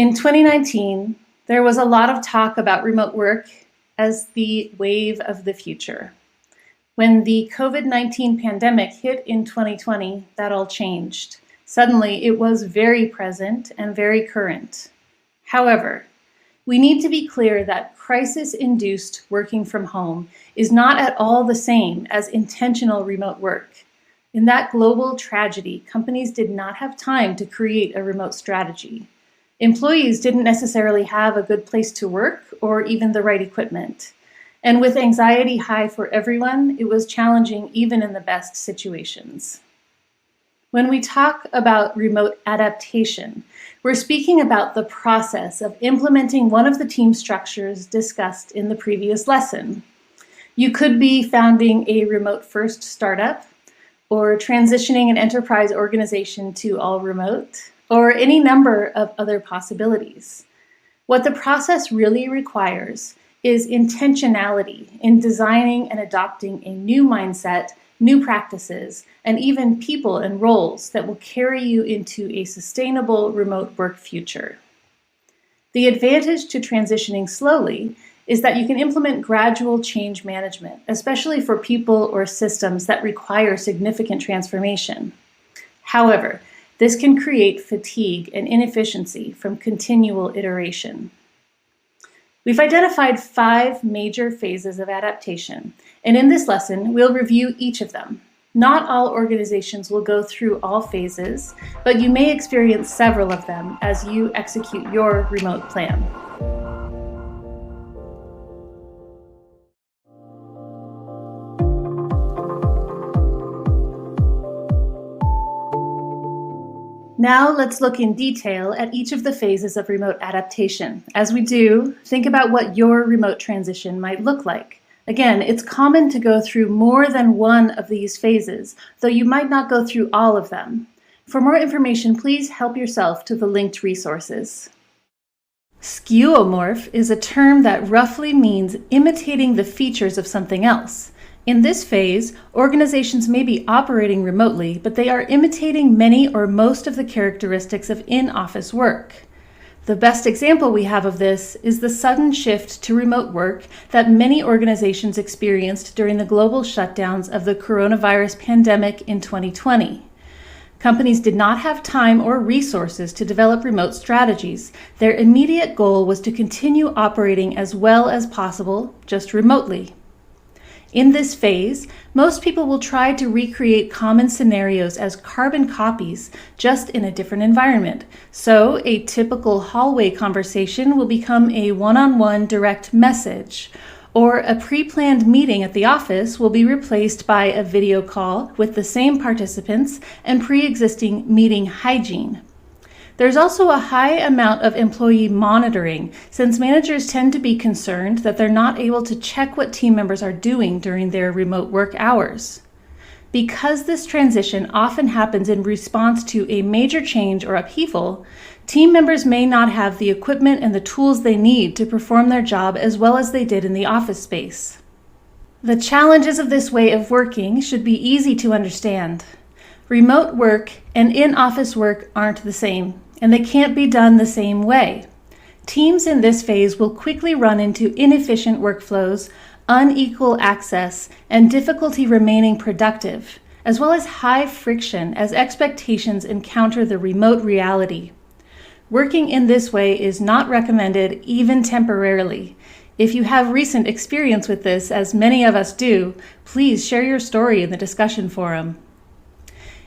In 2019, there was a lot of talk about remote work as the wave of the future. When the COVID-19 pandemic hit in 2020, that all changed. Suddenly, it was very present and very current. However, we need to be clear that crisis-induced working from home is not at all the same as intentional remote work. In that global tragedy, companies did not have time to create a remote strategy. Employees didn't necessarily have a good place to work or even the right equipment. And with anxiety high for everyone, it was challenging even in the best situations. When we talk about remote adaptation, we're speaking about the process of implementing one of the team structures discussed in the previous lesson. You could be founding a remote-first startup, or transitioning an enterprise organization to all remote, or any number of other possibilities. What the process really requires is intentionality in designing and adopting a new mindset, new practices, and even people and roles that will carry you into a sustainable remote work future. The advantage to transitioning slowly is that you can implement gradual change management, especially for people or systems that require significant transformation. However, this can create fatigue and inefficiency from continual iteration. We've identified 5 major phases of adaptation, and in this lesson, we'll review each of them. Not all organizations will go through all phases, but you may experience several of them as you execute your remote plan. Now let's look in detail at each of the phases of remote adaptation. As we do, think about what your remote transition might look like. Again, it's common to go through more than one of these phases, though you might not go through all of them. For more information, please help yourself to the linked resources. Skeuomorph is a term that roughly means imitating the features of something else. In this phase, organizations may be operating remotely, but they are imitating many or most of the characteristics of in-office work. The best example we have of this is the sudden shift to remote work that many organizations experienced during the global shutdowns of the coronavirus pandemic in 2020. Companies did not have time or resources to develop remote strategies. Their immediate goal was to continue operating as well as possible, just remotely. In this phase, most people will try to recreate common scenarios as carbon copies, just in a different environment. So, a typical hallway conversation will become a one-on-one direct message, or a pre-planned meeting at the office will be replaced by a video call with the same participants and pre-existing meeting hygiene. There's also a high amount of employee monitoring, since managers tend to be concerned that they're not able to check what team members are doing during their remote work hours. Because this transition often happens in response to a major change or upheaval, team members may not have the equipment and the tools they need to perform their job as well as they did in the office space. The challenges of this way of working should be easy to understand. Remote work and in-office work aren't the same, and they can't be done the same way. Teams in this phase will quickly run into inefficient workflows, unequal access, and difficulty remaining productive, as well as high friction as expectations encounter the remote reality. Working in this way is not recommended, even temporarily. If you have recent experience with this, as many of us do, please share your story in the discussion forum.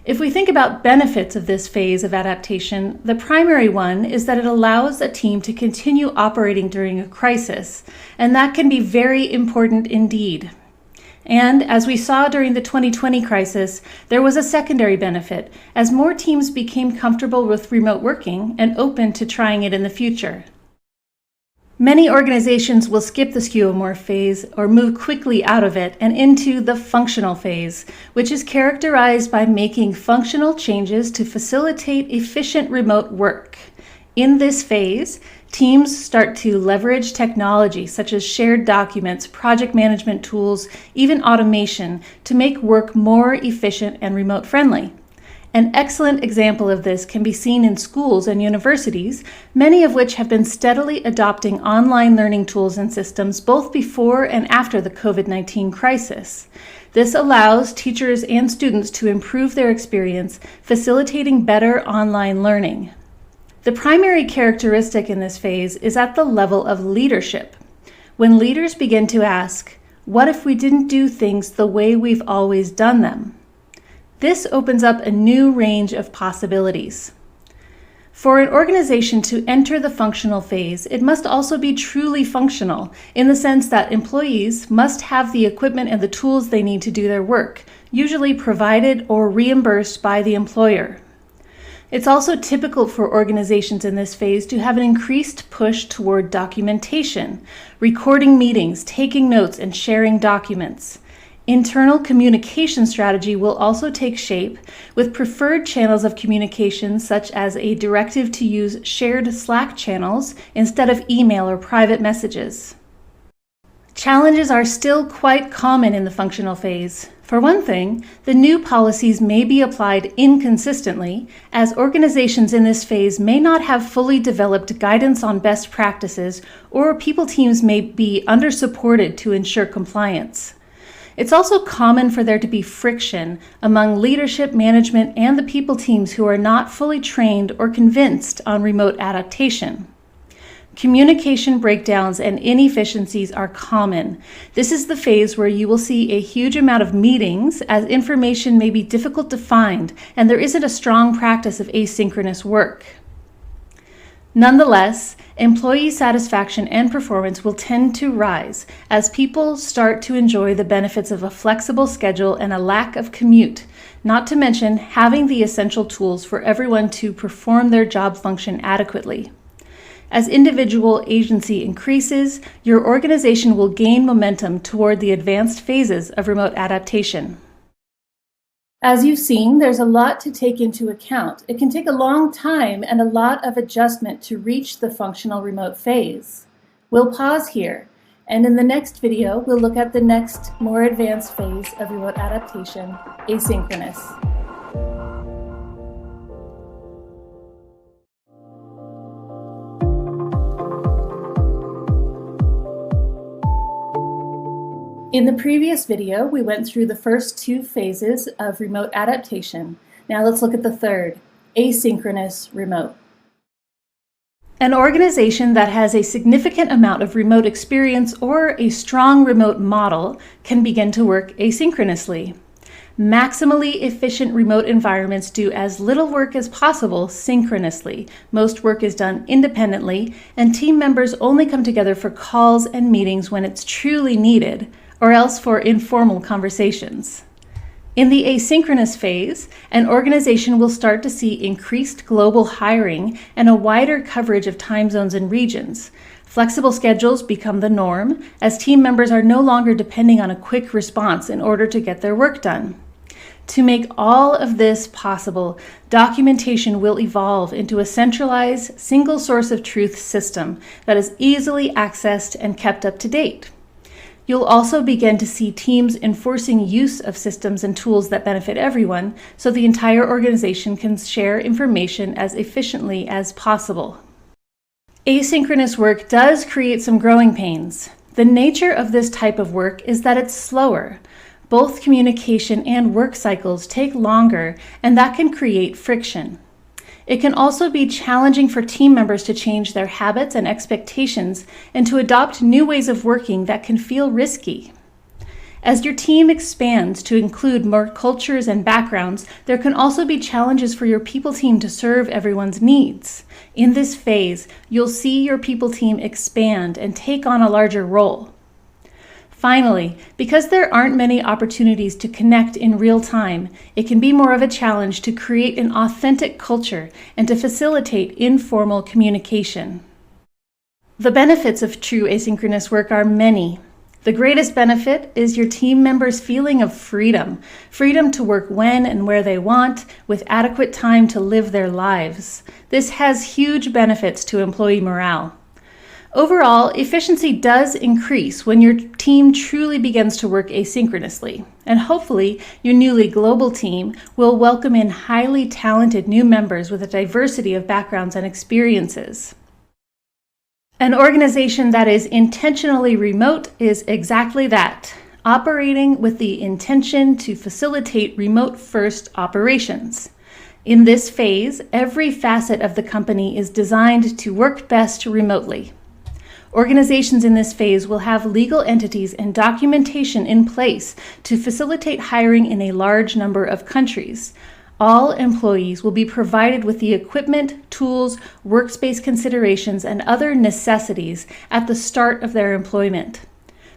If we think about benefits of this phase of adaptation, the primary one is that it allows a team to continue operating during a crisis, and that can be very important indeed. And as we saw during the 2020 crisis, there was a secondary benefit, as more teams became comfortable with remote working and open to trying it in the future. Many organizations will skip the skeuomorph phase or move quickly out of it and into the functional phase, which is characterized by making functional changes to facilitate efficient remote work. In this phase, teams start to leverage technology such as shared documents, project management tools, even automation to make work more efficient and remote friendly. An excellent example of this can be seen in schools and universities, many of which have been steadily adopting online learning tools and systems both before and after the COVID-19 crisis. This allows teachers and students to improve their experience, facilitating better online learning. The primary characteristic in this phase is at the level of leadership. When leaders begin to ask, "What if we didn't do things the way we've always done them?" This opens up a new range of possibilities. For an organization to enter the functional phase, it must also be truly functional, in the sense that employees must have the equipment and the tools they need to do their work, usually provided or reimbursed by the employer. It's also typical for organizations in this phase to have an increased push toward documentation, recording meetings, taking notes, and sharing documents. Internal communication strategy will also take shape, with preferred channels of communication such as a directive to use shared Slack channels instead of email or private messages. Challenges are still quite common in the functional phase. For one thing, the new policies may be applied inconsistently, as organizations in this phase may not have fully developed guidance on best practices, or people teams may be under-supported to ensure compliance. It's also common for there to be friction among leadership, management, and the people teams who are not fully trained or convinced on remote adaptation. Communication breakdowns and inefficiencies are common. This is the phase where you will see a huge amount of meetings, as information may be difficult to find and there isn't a strong practice of asynchronous work. Nonetheless, employee satisfaction and performance will tend to rise as people start to enjoy the benefits of a flexible schedule and a lack of commute, not to mention having the essential tools for everyone to perform their job function adequately. As individual agency increases, your organization will gain momentum toward the advanced phases of remote adaptation. As you've seen, there's a lot to take into account. It can take a long time and a lot of adjustment to reach the functional remote phase. We'll pause here, and in the next video, we'll look at the next, more advanced phase of remote adaptation, asynchronous. In the previous video, we went through the first two phases of remote adaptation. Now let's look at the third, asynchronous remote. An organization that has a significant amount of remote experience or a strong remote model can begin to work asynchronously. Maximally efficient remote environments do as little work as possible synchronously. Most work is done independently, and team members only come together for calls and meetings when it's truly needed, or else for informal conversations. In the asynchronous phase, an organization will start to see increased global hiring and a wider coverage of time zones and regions. Flexible schedules become the norm, as team members are no longer depending on a quick response in order to get their work done. To make all of this possible, documentation will evolve into a centralized, single source of truth system that is easily accessed and kept up to date. You'll also begin to see teams enforcing use of systems and tools that benefit everyone, so the entire organization can share information as efficiently as possible. Asynchronous work does create some growing pains. The nature of this type of work is that it's slower. Both communication and work cycles take longer, and that can create friction. It can also be challenging for team members to change their habits and expectations and to adopt new ways of working that can feel risky. As your team expands to include more cultures and backgrounds, there can also be challenges for your people team to serve everyone's needs. In this phase, you'll see your people team expand and take on a larger role. Finally, because there aren't many opportunities to connect in real time, it can be more of a challenge to create an authentic culture and to facilitate informal communication. The benefits of true asynchronous work are many. The greatest benefit is your team members' feeling of freedom. Freedom to work when and where they want, with adequate time to live their lives. This has huge benefits to employee morale. Overall, efficiency does increase when your team truly begins to work asynchronously, and hopefully your newly global team will welcome in highly talented new members with a diversity of backgrounds and experiences. An organization that is intentionally remote is exactly that, operating with the intention to facilitate remote-first operations. In this phase, every facet of the company is designed to work best remotely. Organizations in this phase will have legal entities and documentation in place to facilitate hiring in a large number of countries. All employees will be provided with the equipment, tools, workspace considerations, and other necessities at the start of their employment.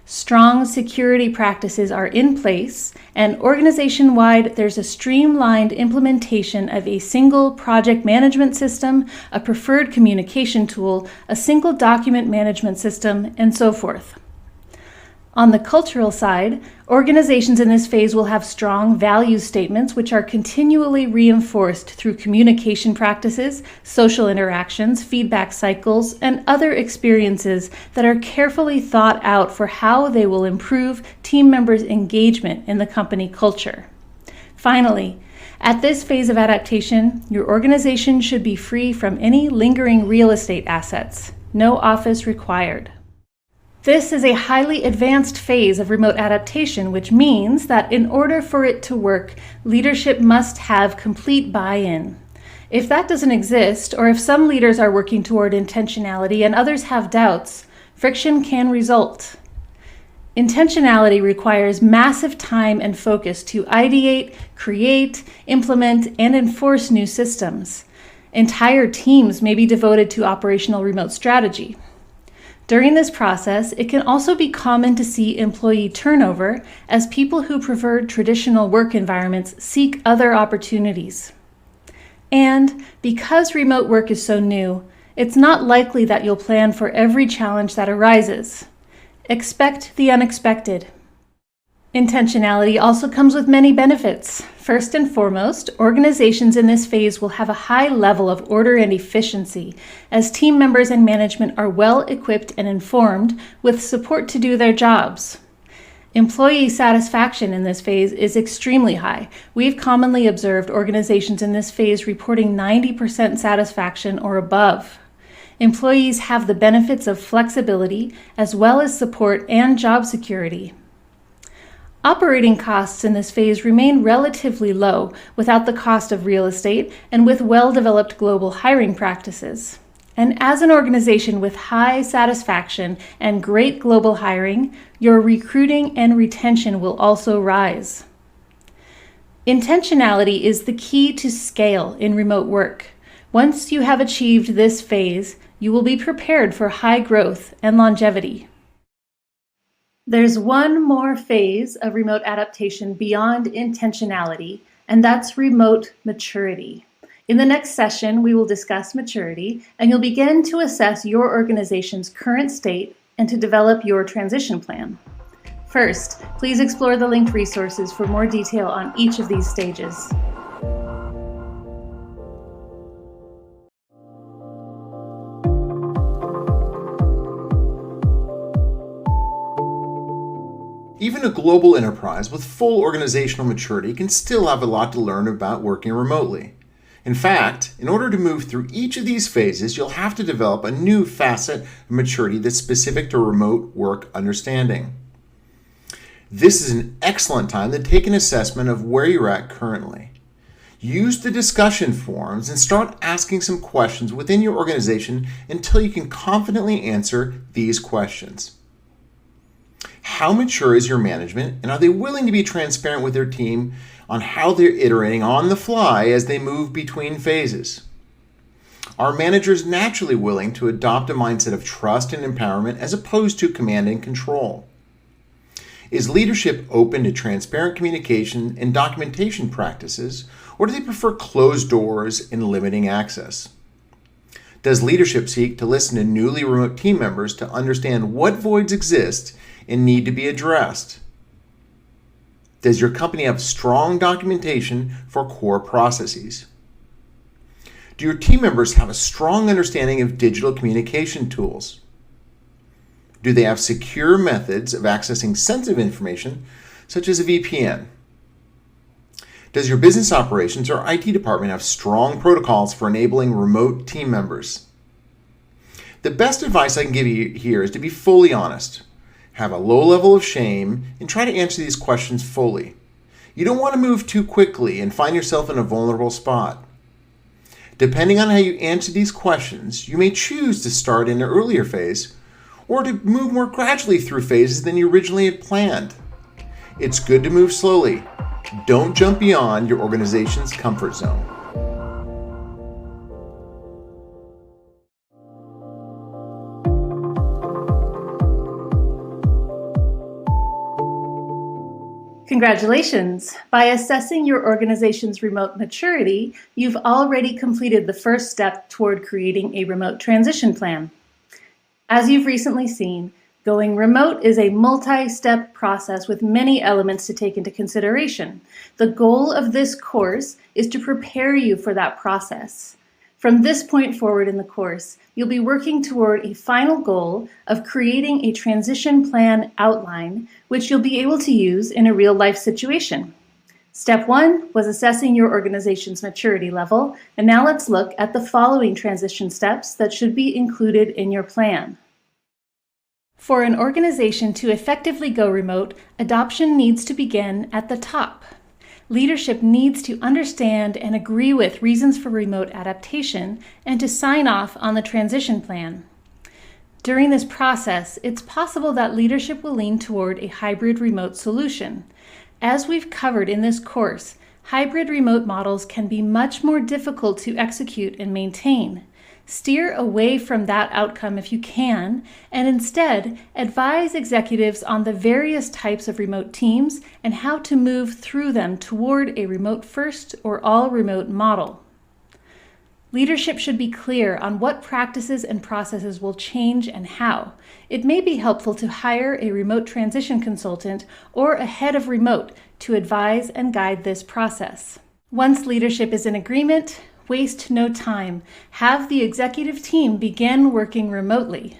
Strong security practices are in place, and organization-wide, there's a streamlined implementation of a single project management system, a preferred communication tool, a single document management system, and so forth. On the cultural side, organizations in this phase will have strong value statements which are continually reinforced through communication practices, social interactions, feedback cycles, and other experiences that are carefully thought out for how they will improve team members' engagement in the company culture. Finally, at this phase of adaptation, your organization should be free from any lingering real estate assets. No office required. This is a highly advanced phase of remote adaptation, which means that in order for it to work, leadership must have complete buy-in. If that doesn't exist, or if some leaders are working toward intentionality and others have doubts, friction can result. Intentionality requires massive time and focus to ideate, create, implement, and enforce new systems. Entire teams may be devoted to operational remote strategy. During this process, it can also be common to see employee turnover as people who preferred traditional work environments seek other opportunities. And because remote work is so new, it's not likely that you'll plan for every challenge that arises. Expect the unexpected. Intentionality also comes with many benefits. First and foremost, organizations in this phase will have a high level of order and efficiency, as team members and management are well equipped and informed with support to do their jobs. Employee satisfaction in this phase is extremely high. We've commonly observed organizations in this phase reporting 90% satisfaction or above. Employees have the benefits of flexibility as well as support and job security. Operating costs in this phase remain relatively low without the cost of real estate and with well-developed global hiring practices. And as an organization with high satisfaction and great global hiring, your recruiting and retention will also rise. Intentionality is the key to scale in remote work. Once you have achieved this phase, you will be prepared for high growth and longevity. There's one more phase of remote adaptation beyond intentionality, and that's remote maturity. In the next session, we will discuss maturity, and you'll begin to assess your organization's current state and to develop your transition plan. First, please explore the linked resources for more detail on each of these stages. Even a global enterprise with full organizational maturity can still have a lot to learn about working remotely. In fact, in order to move through each of these phases, you'll have to develop a new facet of maturity that's specific to remote work understanding. This is an excellent time to take an assessment of where you're at currently. Use the discussion forums and start asking some questions within your organization until you can confidently answer these questions. How mature is your management, and are they willing to be transparent with their team on how they're iterating on the fly as they move between phases? Are managers naturally willing to adopt a mindset of trust and empowerment as opposed to command and control? Is leadership open to transparent communication and documentation practices, or do they prefer closed doors and limiting access? Does leadership seek to listen to newly remote team members to understand what voids exist and need to be addressed? Does your company have strong documentation for core processes? Do your team members have a strong understanding of digital communication tools? Do they have secure methods of accessing sensitive information, such as a VPN? Does your business operations or IT department have strong protocols for enabling remote team members? The best advice I can give you here is to be fully honest. Have a low level of shame and try to answer these questions fully. You don't want to move too quickly and find yourself in a vulnerable spot. Depending on how you answer these questions, you may choose to start in an earlier phase or to move more gradually through phases than you originally had planned. It's good to move slowly. Don't jump beyond your organization's comfort zone. Congratulations! By assessing your organization's remote maturity, you've already completed the first step toward creating a remote transition plan. As you've recently seen, going remote is a multi-step process with many elements to take into consideration. The goal of this course is to prepare you for that process. From this point forward in the course, you'll be working toward a final goal of creating a transition plan outline, which you'll be able to use in a real-life situation. Step 1 was assessing your organization's maturity level, and now let's look at the following transition steps that should be included in your plan. For an organization to effectively go remote, adoption needs to begin at the top. Leadership needs to understand and agree with reasons for remote adaptation and to sign off on the transition plan. During this process, it's possible that leadership will lean toward a hybrid remote solution. As we've covered in this course, hybrid remote models can be much more difficult to execute and maintain. Steer away from that outcome if you can, and instead advise executives on the various types of remote teams and how to move through them toward a remote first or all remote model. Leadership should be clear on what practices and processes will change and how. It may be helpful to hire a remote transition consultant or a head of remote to advise and guide this process. Once leadership is in agreement, waste no time. Have the executive team begin working remotely.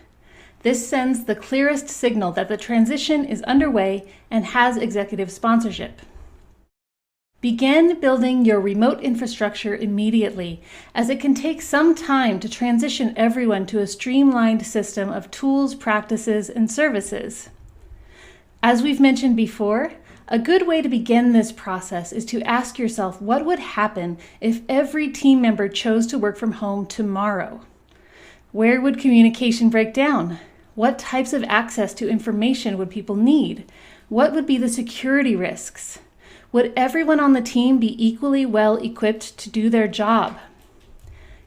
This sends the clearest signal that the transition is underway and has executive sponsorship. Begin building your remote infrastructure immediately, as it can take some time to transition everyone to a streamlined system of tools, practices, and services. As we've mentioned before, a good way to begin this process is to ask yourself what would happen if every team member chose to work from home tomorrow. Where would communication break down? What types of access to information would people need? What would be the security risks? Would everyone on the team be equally well equipped to do their job?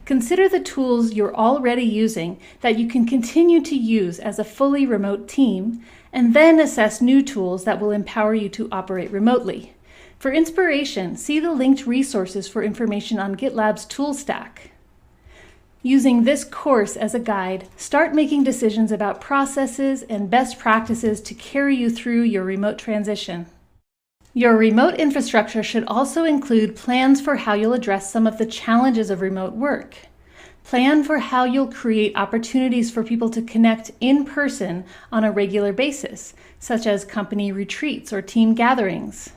Consider the tools you're already using that you can continue to use as a fully remote team, and then assess new tools that will empower you to operate remotely. For inspiration, see the linked resources for information on GitLab's tool stack. Using this course as a guide, start making decisions about processes and best practices to carry you through your remote transition. Your remote infrastructure should also include plans for how you'll address some of the challenges of remote work. Plan for how you'll create opportunities for people to connect in person on a regular basis, such as company retreats or team gatherings.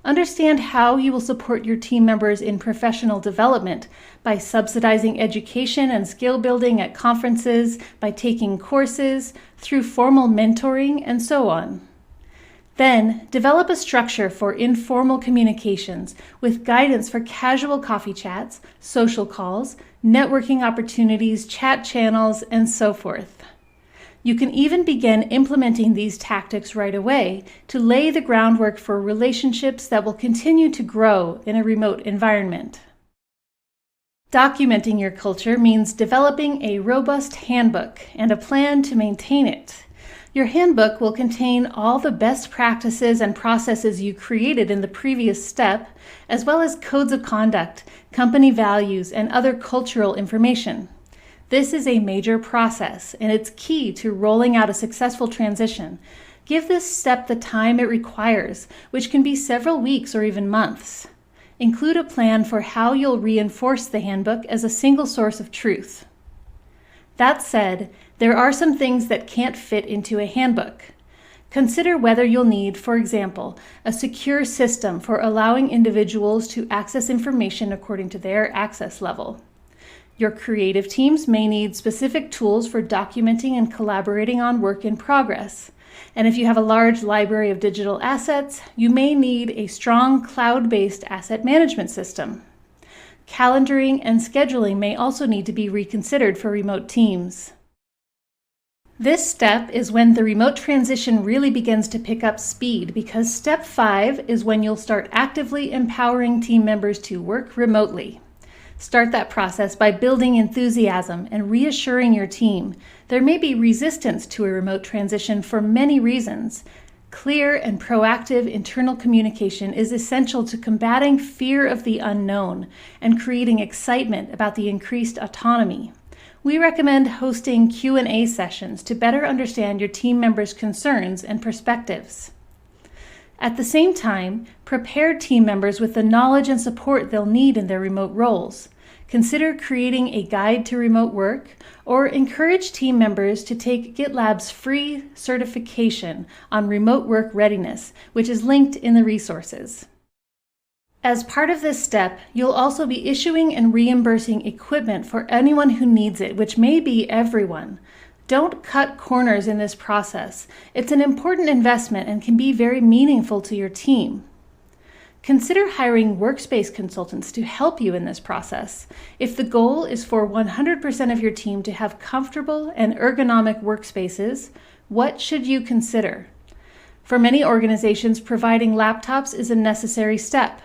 Understand how you will support your team members in professional development by subsidizing education and skill building at conferences, by taking courses, through formal mentoring, and so on. Then, develop a structure for informal communications with guidance for casual coffee chats, social calls, networking opportunities, chat channels, and so forth. You can even begin implementing these tactics right away to lay the groundwork for relationships that will continue to grow in a remote environment. Documenting your culture means developing a robust handbook and a plan to maintain it. Your handbook will contain all the best practices and processes you created in the previous step, as well as codes of conduct, company values, and other cultural information. This is a major process, and it's key to rolling out a successful transition. Give this step the time it requires, which can be several weeks or even months. Include a plan for how you'll reinforce the handbook as a single source of truth. That said, There are some things that can't fit into a handbook. Consider whether you'll need, for example, a secure system for allowing individuals to access information according to their access level. Your creative teams may need specific tools for documenting and collaborating on work in progress. And if you have a large library of digital assets, you may need a strong cloud-based asset management system. Calendaring and scheduling may also need to be reconsidered for remote teams. This step is when the remote transition really begins to pick up speed, because step 5 is when you'll start actively empowering team members to work remotely. Start that process by building enthusiasm and reassuring your team. There may be resistance to a remote transition for many reasons. Clear and proactive internal communication is essential to combating fear of the unknown and creating excitement about the increased autonomy. We recommend hosting Q&A sessions to better understand your team members' concerns and perspectives. At the same time, prepare team members with the knowledge and support they'll need in their remote roles. Consider creating a guide to remote work, or encourage team members to take GitLab's free certification on remote work readiness, which is linked in the resources. As part of this step, you'll also be issuing and reimbursing equipment for anyone who needs it, which may be everyone. Don't cut corners in this process. It's an important investment and can be very meaningful to your team. Consider hiring workspace consultants to help you in this process. If the goal is for 100% of your team to have comfortable and ergonomic workspaces, what should you consider? For many organizations, providing laptops is a necessary step.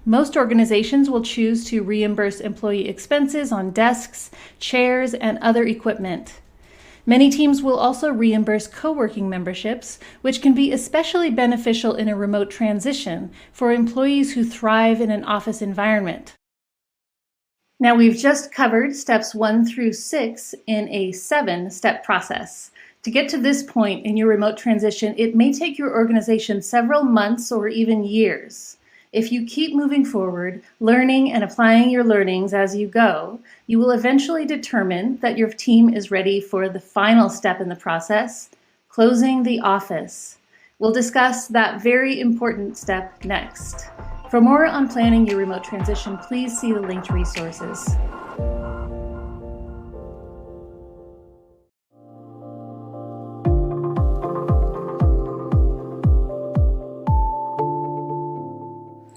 Most organizations will choose to reimburse employee expenses on desks, chairs, and other equipment. Many teams will also reimburse co-working memberships, which can be especially beneficial in a remote transition for employees who thrive in an office environment. Now, we've just covered steps 1 through 6 in a 7-step process. To get to this point in your remote transition, it may take your organization several months or even years. If you keep moving forward, learning and applying your learnings as you go, you will eventually determine that your team is ready for the final step in the process, closing the office. We'll discuss that very important step next. For more on planning your remote transition, please see the linked resources.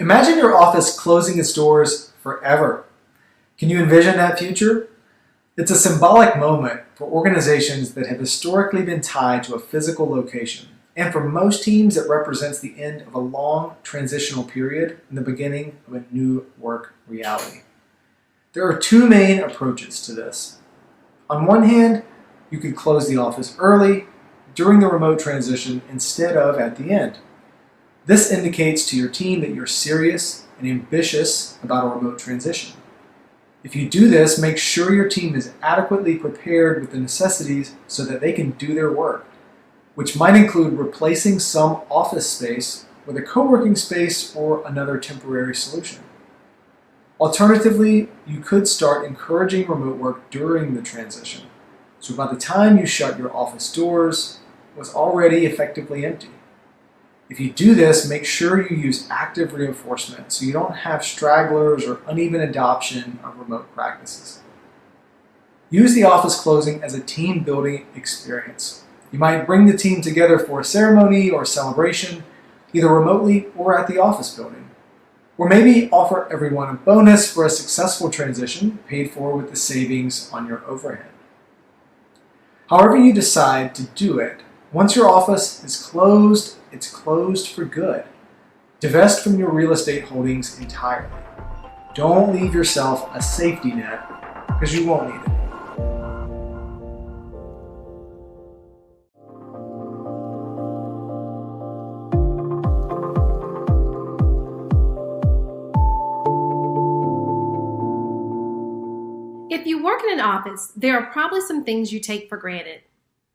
Imagine your office closing its doors forever. Can you envision that future? It's a symbolic moment for organizations that have historically been tied to a physical location. And for most teams, it represents the end of a long transitional period and the beginning of a new work reality. There are 2 main approaches to this. On one hand, you could close the office early during the remote transition instead of at the end. This indicates to your team that you're serious and ambitious about a remote transition. If you do this, make sure your team is adequately prepared with the necessities so that they can do their work, which might include replacing some office space with a co-working space or another temporary solution. Alternatively, you could start encouraging remote work during the transition, so by the time you shut your office doors, it was already effectively empty. If you do this, make sure you use active reinforcement so you don't have stragglers or uneven adoption of remote practices. Use the office closing as a team building experience. You might bring the team together for a ceremony or celebration, either remotely or at the office building. Or maybe offer everyone a bonus for a successful transition paid for with the savings on your overhead. However you decide to do it, once your office is closed, it's closed for good. Divest from your real estate holdings entirely. Don't leave yourself a safety net because you won't need it. If you work in an office, there are probably some things you take for granted.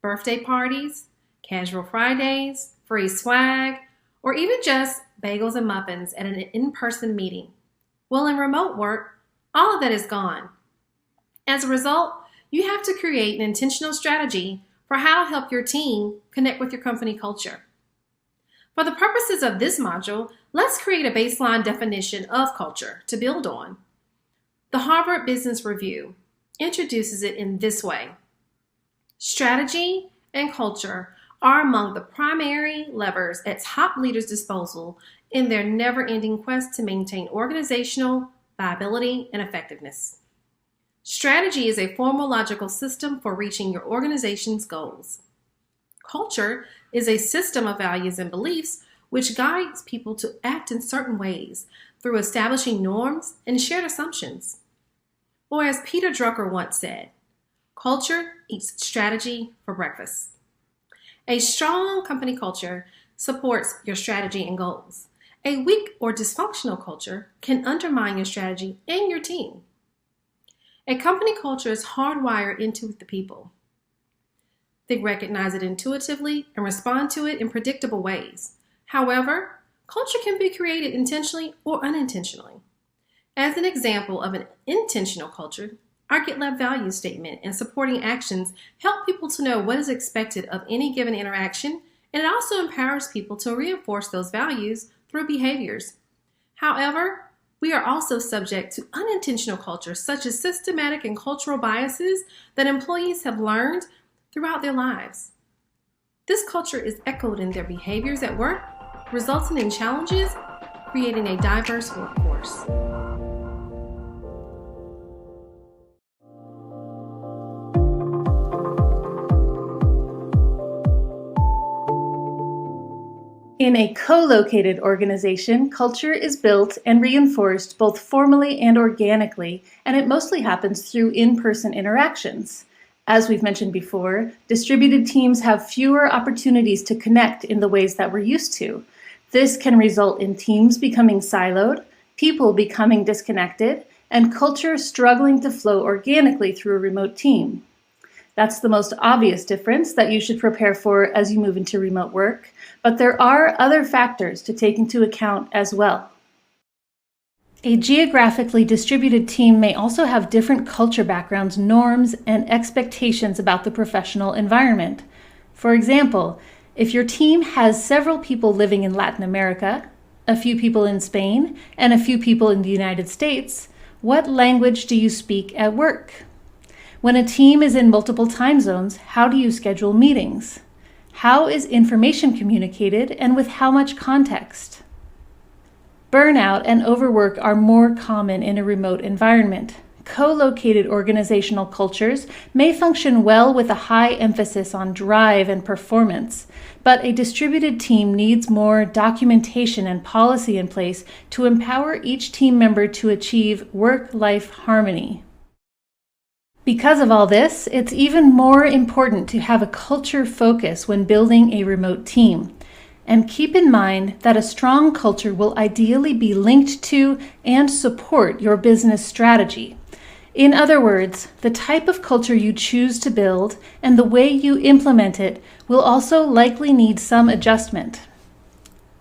Birthday parties, casual Fridays, free swag, or even just bagels and muffins at an in-person meeting. Well, in remote work, all of that is gone. As a result, you have to create an intentional strategy for how to help your team connect with your company culture. For the purposes of this module, let's create a baseline definition of culture to build on. The Harvard Business Review introduces it in this way. Strategy and culture are among the primary levers at top leaders' disposal in their never-ending quest to maintain organizational viability and effectiveness. Strategy is a formal logical system for reaching your organization's goals. Culture is a system of values and beliefs which guides people to act in certain ways through establishing norms and shared assumptions. Or as Peter Drucker once said, culture eats strategy for breakfast. A strong company culture supports your strategy and goals. A weak or dysfunctional culture can undermine your strategy and your team. A company culture is hardwired into the people. They recognize it intuitively and respond to it in predictable ways. However, culture can be created intentionally or unintentionally. As an example of an intentional culture, our GitLab value statement and supporting actions help people to know what is expected of any given interaction, and it also empowers people to reinforce those values through behaviors. However, we are also subject to unintentional cultures such as systematic and cultural biases that employees have learned throughout their lives. This culture is echoed in their behaviors at work, resulting in challenges, creating a diverse workforce. In a co-located organization, culture is built and reinforced both formally and organically, and it mostly happens through in-person interactions. As we've mentioned before, distributed teams have fewer opportunities to connect in the ways that we're used to. This can result in teams becoming siloed, people becoming disconnected, and culture struggling to flow organically through a remote team. That's the most obvious difference that you should prepare for as you move into remote work, but there are other factors to take into account as well. A geographically distributed team may also have different culture backgrounds, norms, and expectations about the professional environment. For example, if your team has several people living in Latin America, a few people in Spain, and a few people in the United States, what language do you speak at work? When a team is in multiple time zones, how do you schedule meetings? How is information communicated and with how much context? Burnout and overwork are more common in a remote environment. Co-located organizational cultures may function well with a high emphasis on drive and performance, but a distributed team needs more documentation and policy in place to empower each team member to achieve work-life harmony. Because of all this, it's even more important to have a culture focus when building a remote team. And keep in mind that a strong culture will ideally be linked to and support your business strategy. In other words, the type of culture you choose to build and the way you implement it will also likely need some adjustment.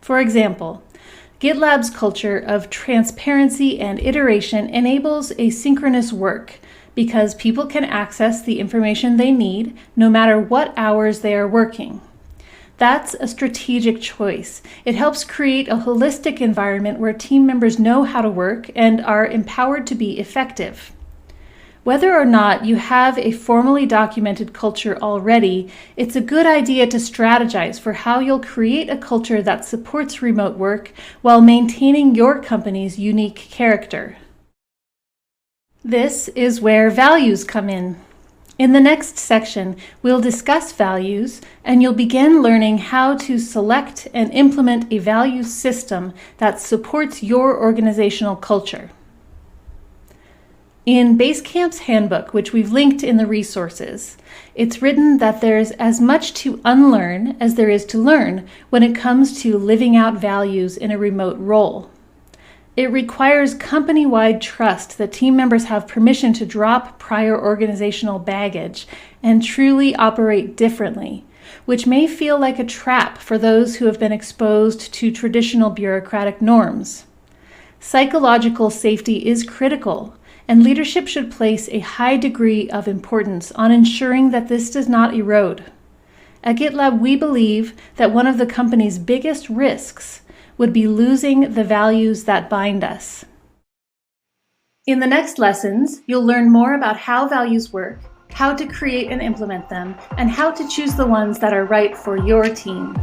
For example, GitLab's culture of transparency and iteration enables asynchronous work, because people can access the information they need no matter what hours they are working. That's a strategic choice. It helps create a holistic environment where team members know how to work and are empowered to be effective. Whether or not you have a formally documented culture already, it's a good idea to strategize for how you'll create a culture that supports remote work while maintaining your company's unique character. This is where values come in. In the next section, we'll discuss values, and you'll begin learning how to select and implement a value system that supports your organizational culture. In Basecamp's handbook, which we've linked in the resources, it's written that there's as much to unlearn as there is to learn when it comes to living out values in a remote role. It requires company-wide trust that team members have permission to drop prior organizational baggage and truly operate differently, which may feel like a trap for those who have been exposed to traditional bureaucratic norms. Psychological safety is critical, and leadership should place a high degree of importance on ensuring that this does not erode. At GitLab, we believe that one of the company's biggest risks would be losing the values that bind us. In the next lessons, you'll learn more about how values work, how to create and implement them, and how to choose the ones that are right for your team.